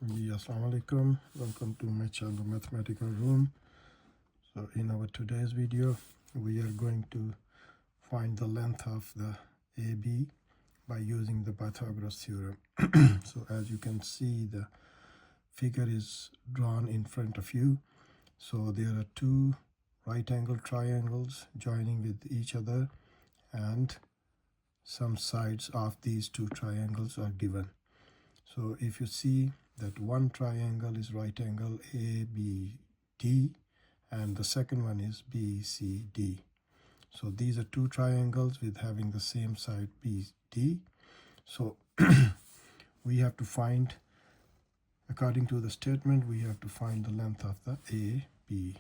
Assalamu alaikum. Welcome to my channel Mathematical Room. So in our today's video we are going to find the length of the AB by using the Pythagoras theorem. So as you can see, the figure is drawn in front of you. So there are two right angle triangles joining with each other, and some sides of these two triangles are given. So if you see that one triangle is right angle ABD and the second one is BCD. So these are two triangles with having the same side BD. So we have to find, according to the statement, we have to find the length of the AB.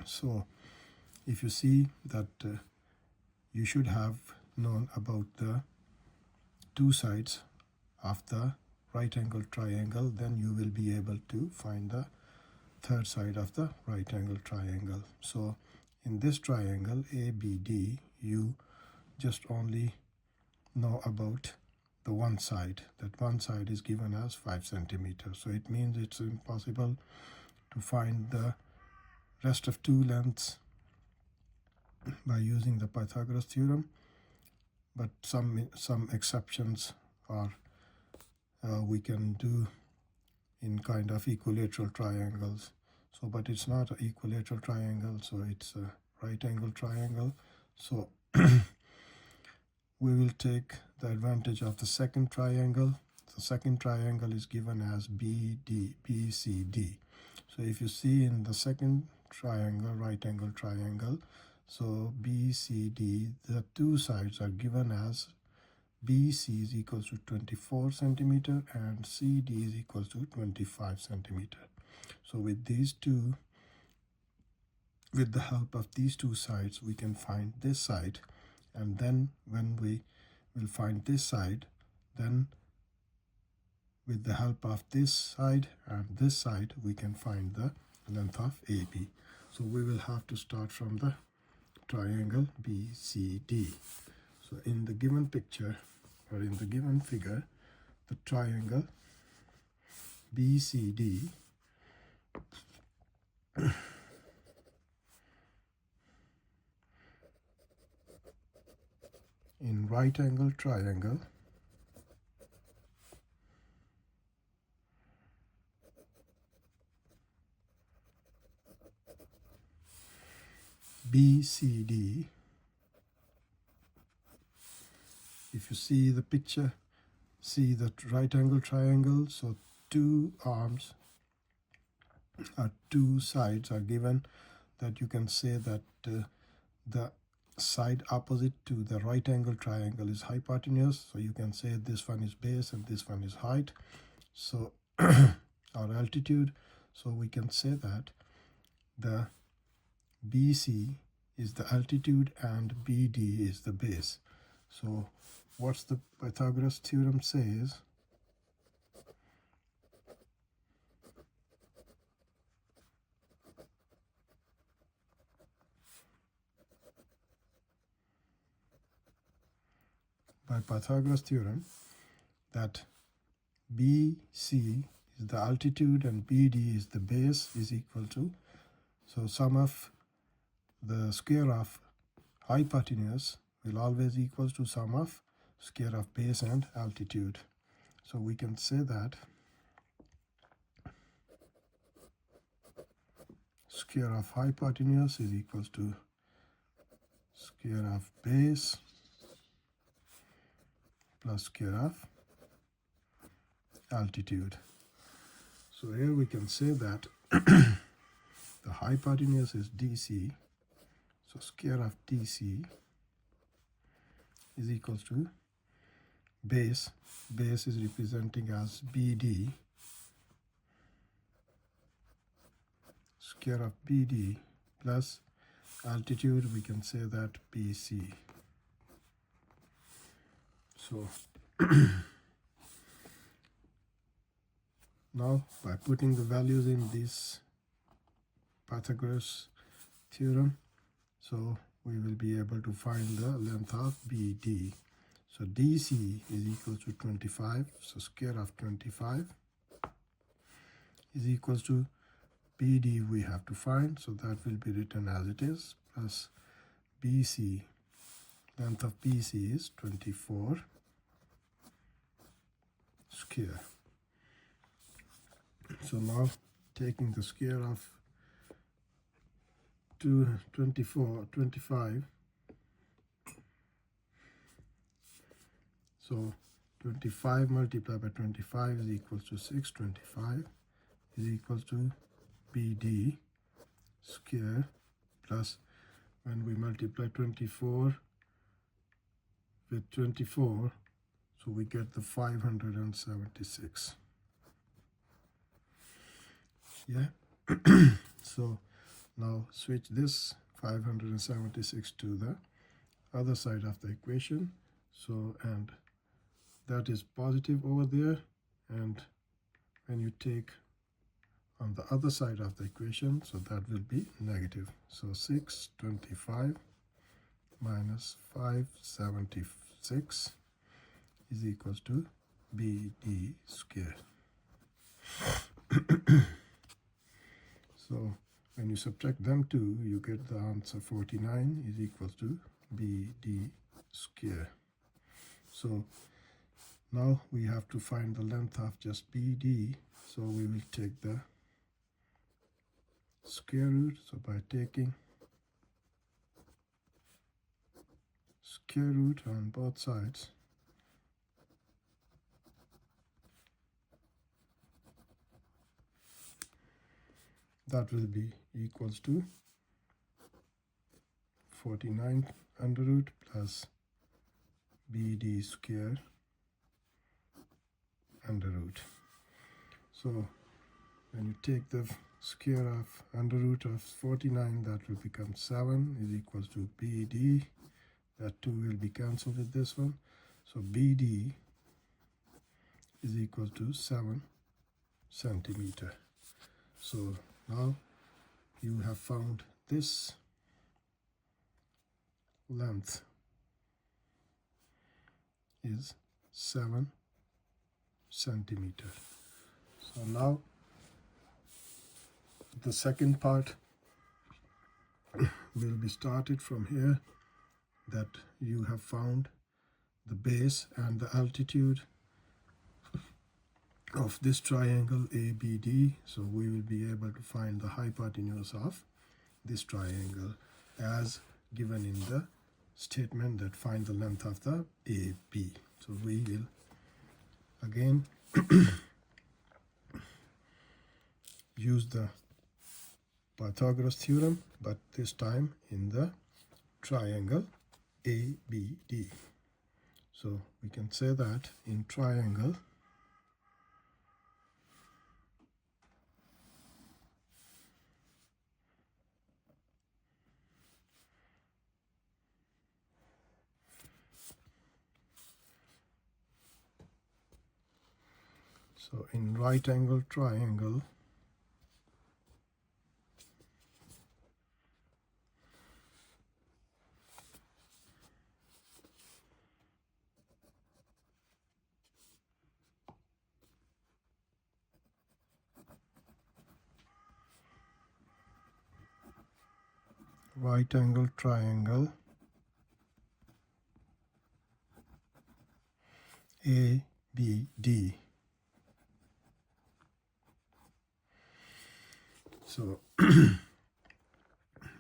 So if you see that you should have known about the two sides of the right angle triangle, then you will be able to find the third side of the right angle triangle. So in this triangle ABD, you just only know about the one side. That one side is given as 5 centimeters. So it means it's impossible to find the rest of two lengths by using the Pythagoras theorem, but some exceptions are we can do in kind of equilateral triangles. So but it's not an equilateral triangle, so it's a right angle triangle. So we will take the advantage of the second triangle. The second triangle is given as BCD. So if you see in the second triangle, right angle triangle, so BCD, the two sides are given as BC is equals to 24 centimeter and CD is equals to 25 centimeter. So with these two, with the help of these two sides, we can find this side, and then when we will find this side, then with the help of this side and this side, we can find the length of AB. So we will have to start from the triangle BCD. So in the given picture, or in the given figure, the triangle BCD in right angle triangle BCD, if you see the picture, see the right angle triangle, so two arms or two sides are given, that you can say that the side opposite to the right angle triangle is hypotenuse. So you can say this one is base and this one is height, so or altitude. So we can say that the BC is the altitude and BD is the base. So what's the Pythagoras theorem says? By Pythagoras theorem, that BC is the altitude and BD is the base is equal to, so sum of the square of hypotenuse will always equals to sum of square of base and altitude. So we can say that square of hypotenuse is equals to square of base plus square of altitude. So here we can say that the hypotenuse is DC, so square of DC is equals to base is representing as BD, square of BD plus altitude, we can say that BC. So now by putting the values in this Pythagoras theorem, so we will be able to find the length of BD. So DC is equal to 25, so square of 25 is equals to BD we have to find, so that will be written as it is, plus BC, length of BC is 24 square. So now taking the square of 25, so 25 multiplied by 25 is equals to 625 is equals to BD square, plus when we multiply 24 with 24, so we get the 576. Yeah. So now switch this 576 to the other side of the equation. So, and that is positive over there, and when you take on the other side of the equation, so that will be negative. So 625 minus 576 is equals to BD square. So when you subtract them two, you get the answer 49 is equals to BD square. So now we have to find the length of just BD, so we will take the square root. So by taking square root on both sides, that will be equals to 49 under root plus BD square under root. So when you take the square of under root of 49, that will become 7 is equals to BD. That 2 will be cancelled with this one. So BD is equal to 7 centimeter. So now you have found this length is 7 centimeter. So now the second part will be started from here, that you have found the base and the altitude of this triangle ABD. So we will be able to find the hypotenuse of this triangle as given in the statement that find the length of the AB. So we will again use the Pythagoras theorem, but this time in the triangle ABD. So we can say that in triangle right angle triangle, right angle triangle ABD. So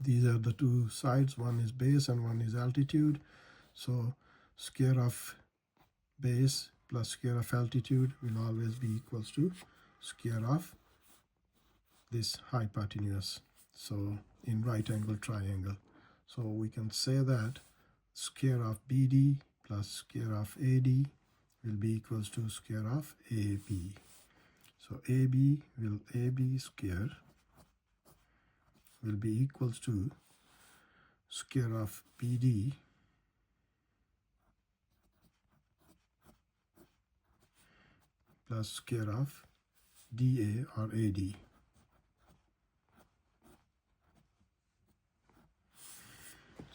these are the two sides, one is base and one is altitude. So square of base plus square of altitude will always be equals to square of this hypotenuse. So in right angle triangle, so we can say that square of BD plus square of AD will be equals to square of AB. So AB square will be equals to square of BD plus square of DA or AD.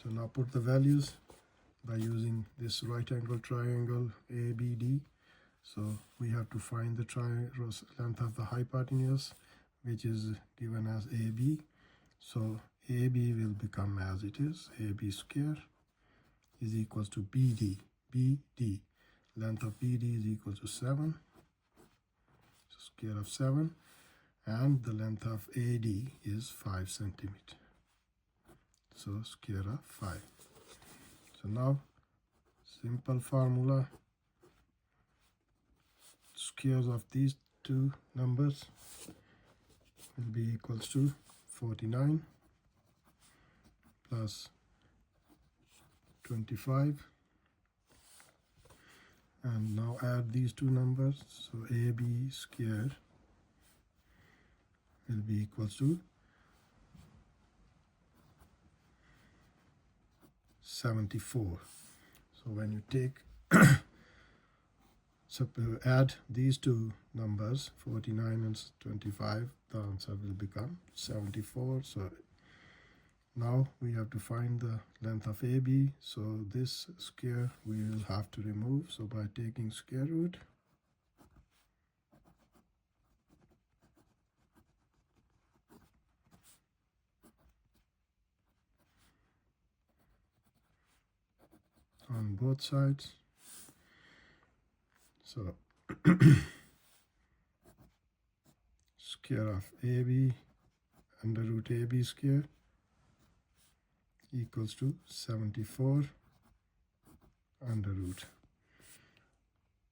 So now put the values by using this right angle triangle ABD. So we have to find the length of the hypotenuse. which is given as AB. So AB will become as it is. AB square is equals to BD. BD. Length of BD is equal to 7. So square of 7. And the length of AD is 5 centimeter. So square of 5. So now simple formula. Squares of these two numbers will be equals to 49 plus 25, and now add these two numbers. So AB square will be equals to 74. So when you take add these two numbers, 49 and 25, the answer will become 74. So now we have to find the length of AB. So this square we will have to remove. So by taking square root, on both sides. So square of AB, under root AB square equals to 74 under root.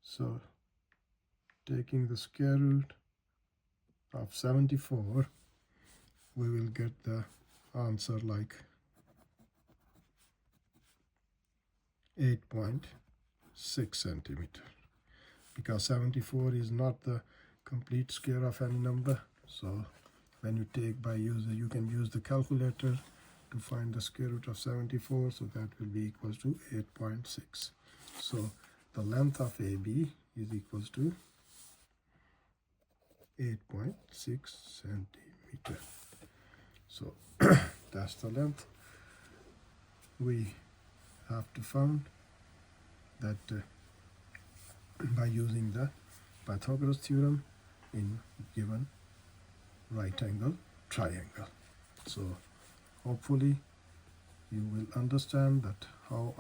So taking the square root of 74, we will get the answer like 8.6 centimeter, because 74 is not the complete square of any number. So when you take by user, you can use the calculator to find the square root of 74. So that will be equals to 8.6. So the length of AB is equals to 8.6 centimeter. So that's the length. We have to find that by using the Pythagoras theorem in given right angle triangle. So hopefully you will understand that how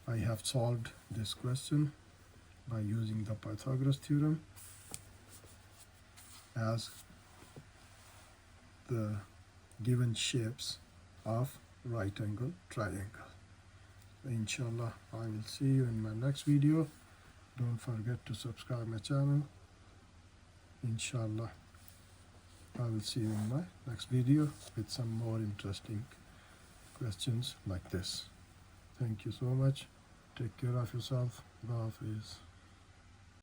I have solved this question by using the Pythagoras theorem as the given shapes of right angle triangle. Inshallah, I will see you in my next video. Don't forget to subscribe my channel. Inshallah, I will see you in my next video with some more interesting questions like this. Thank you so much. Take care of yourself. Allah Hafiz.